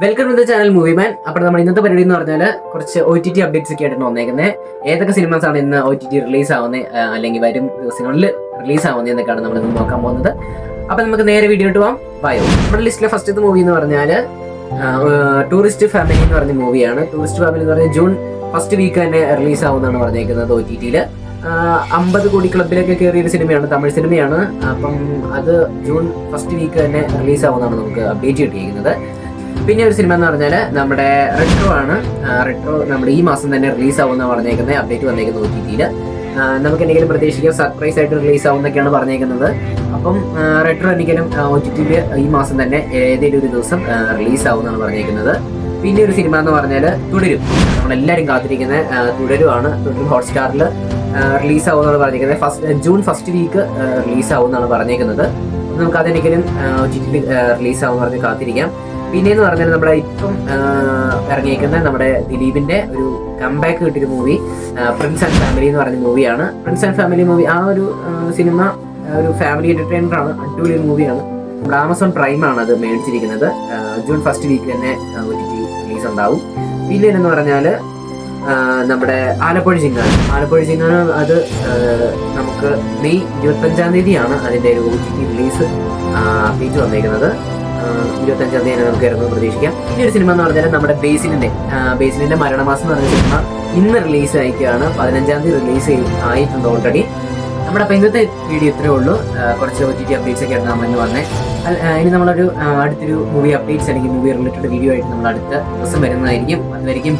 Welcome to the channel movie man. അപ്പോൾ നമ്മൾ ഇന്നത്തെ പരിപാടി എന്ന് പറഞ്ഞാൽ കുറച്ച് OTT അപ്ഡേറ്റ്സ് ഒക്കെ ആയിട്ടാണ് വന്നേക്കുന്നത്. ഏതൊക്കെ സിനിമാസ് ആണ് ഇന്ന് OTT റിലീസ് ആവുന്നത്, അല്ലെങ്കിൽ വരും ദിവസങ്ങളിൽ റിലീസ് ആവുന്നത് എന്നൊക്കെയാണ് നമ്മൾ ഇന്ന് നോക്കാൻ പോകുന്നത്. അപ്പോൾ നമുക്ക് നേരെ വീഡിയോ ഇട്ട് പോകാം. ബയോ. നമ്മുടെ ലിസ്റ്റിലെ ഫസ്റ്റത്തെ മൂവി എന്ന് പറഞ്ഞാൽ ടൂറിസ്റ്റ് ഫാമിലി എന്ന് പറഞ്ഞ മൂവിയാണ്. ടൂറിസ്റ്റ് ഫാമിലി എന്ന് പറഞ്ഞാൽ ജൂൺ ഫസ്റ്റ് വീക്ക് തന്നെ റിലീസ് ആവുന്നതാണ് പറഞ്ഞേക്കുന്നത്. OTT 50 കോടി ക്ലബിലൊക്കെ കയറിയൊരു സിനിമയാണ്, തമിഴ് സിനിമയാണ്. അപ്പം അത് ജൂൺ ഫസ്റ്റ് വീക്ക് തന്നെ റിലീസ് ആവുന്നതാണ് നമുക്ക് അപ്ഡേറ്റ് കിട്ടിയിരിക്കുന്നത്. പിന്നെ ഒരു സിനിമ എന്ന് പറഞ്ഞാൽ നമ്മുടെ റെട്രോ ആണ്. റെട്രോ നമ്മുടെ ഈ മാസം തന്നെ റിലീസ് ആവുന്ന പറഞ്ഞേക്കുന്നത്, അപ്ഡേറ്റ് വന്നേക്കുന്നത് OTT. നമുക്ക് എന്തെങ്കിലും പ്രതീക്ഷിക്കാം, സർപ്രൈസ് ആയിട്ട് റിലീസ് ആവുന്നൊക്കെയാണ് പറഞ്ഞേക്കുന്നത്. അപ്പം റെട്രോ എന്തെങ്കിലും OTT ഈ മാസം തന്നെ ഏതെങ്കിലും ഒരു ദിവസം റിലീസ് ആവുന്നതാണ് പറഞ്ഞേക്കുന്നത്. പിന്നെ ഒരു സിനിമ എന്ന് പറഞ്ഞാൽ തുടരും, നമ്മളെല്ലാവരും കാത്തിരിക്കുന്ന തുടരുമാണ്. തുടരും ഹോട്ട്സ്റ്റാറിൽ റിലീസ് ആവുന്നതാണ് പറഞ്ഞേക്കുന്നത്. ജൂൺ ഫസ്റ്റ് വീക്ക് റിലീസ് ആവുന്നതാണ് പറഞ്ഞേക്കുന്നത്. നമുക്ക് അതെന്തെങ്കിലും OTT റിലീസ് ആവുമെന്ന് പറഞ്ഞ് കാത്തിരിക്കാം. പിന്നെയെന്ന് പറഞ്ഞാൽ നമ്മുടെ ഇപ്പം ഇറങ്ങിയേക്കുന്ന നമ്മുടെ ദിലീപിന്റെ ഒരു കംബാക്ക് കിട്ടിയൊരു മൂവി പ്രിൻസ് ആൻഡ് ഫാമിലി എന്ന് പറഞ്ഞ മൂവിയാണ്. പ്രിൻസ് ആൻഡ് ഫാമിലി മൂവി ആ ഒരു സിനിമ ഒരു ഫാമിലി എന്റർടൈനർ ആണ്, അടിപൊളി ഒരു മൂവിയാണ്. നമ്മുടെ ആമസോൺ പ്രൈം ആണ് അത് മേടിച്ചിരിക്കുന്നത്. ജൂൺ ഫസ്റ്റ് വീക്ക് തന്നെ OTT റിലീസ് ഉണ്ടാവും. പിന്നെ എന്ന് പറഞ്ഞാൽ നമ്മുടെ ആലപ്പുഴ ചിങ്ങാനം അത് നമുക്ക് മെയ് 25-ാം തീയതിയാണ് അതിൻ്റെ ഒരു OTT റിലീസ് അപ്ഡേറ്റ് വന്നേക്കുന്നത്. 25-ാം തീയതി നമുക്ക് ഇറങ്ങും പ്രതീക്ഷിക്കാം. ഇനി ഒരു സിനിമ എന്ന് പറഞ്ഞാൽ നമ്മുടെ ബേസിലിന്റെ മരണമാസം എന്ന് പറഞ്ഞ സിനിമ ഇന്ന് റിലീസ് ആയിക്കുകയാണ്. 15-ാം തീയതി റിലീസ് ആയിട്ടുണ്ട് ഓൾറെഡി. നമ്മുടെ അപ്പം ഇന്നത്തെ വീഡിയോ ഇത്രയേ ഉള്ളൂ. കുറച്ച് OTT അപ്ഡേറ്റ്സ് ഒക്കെ നമ്മൾ ഇന്ന് വന്നേ. ഇനി നമ്മളൊരു അടുത്തൊരു മൂവി അപ്ഡേറ്റ്സ് അല്ലെങ്കിൽ മൂവി റിലേറ്റഡ് വീഡിയോ ആയിട്ട് നമ്മൾ അടുത്ത ദിവസം വരുന്നതായിരിക്കും. അതുവരെയും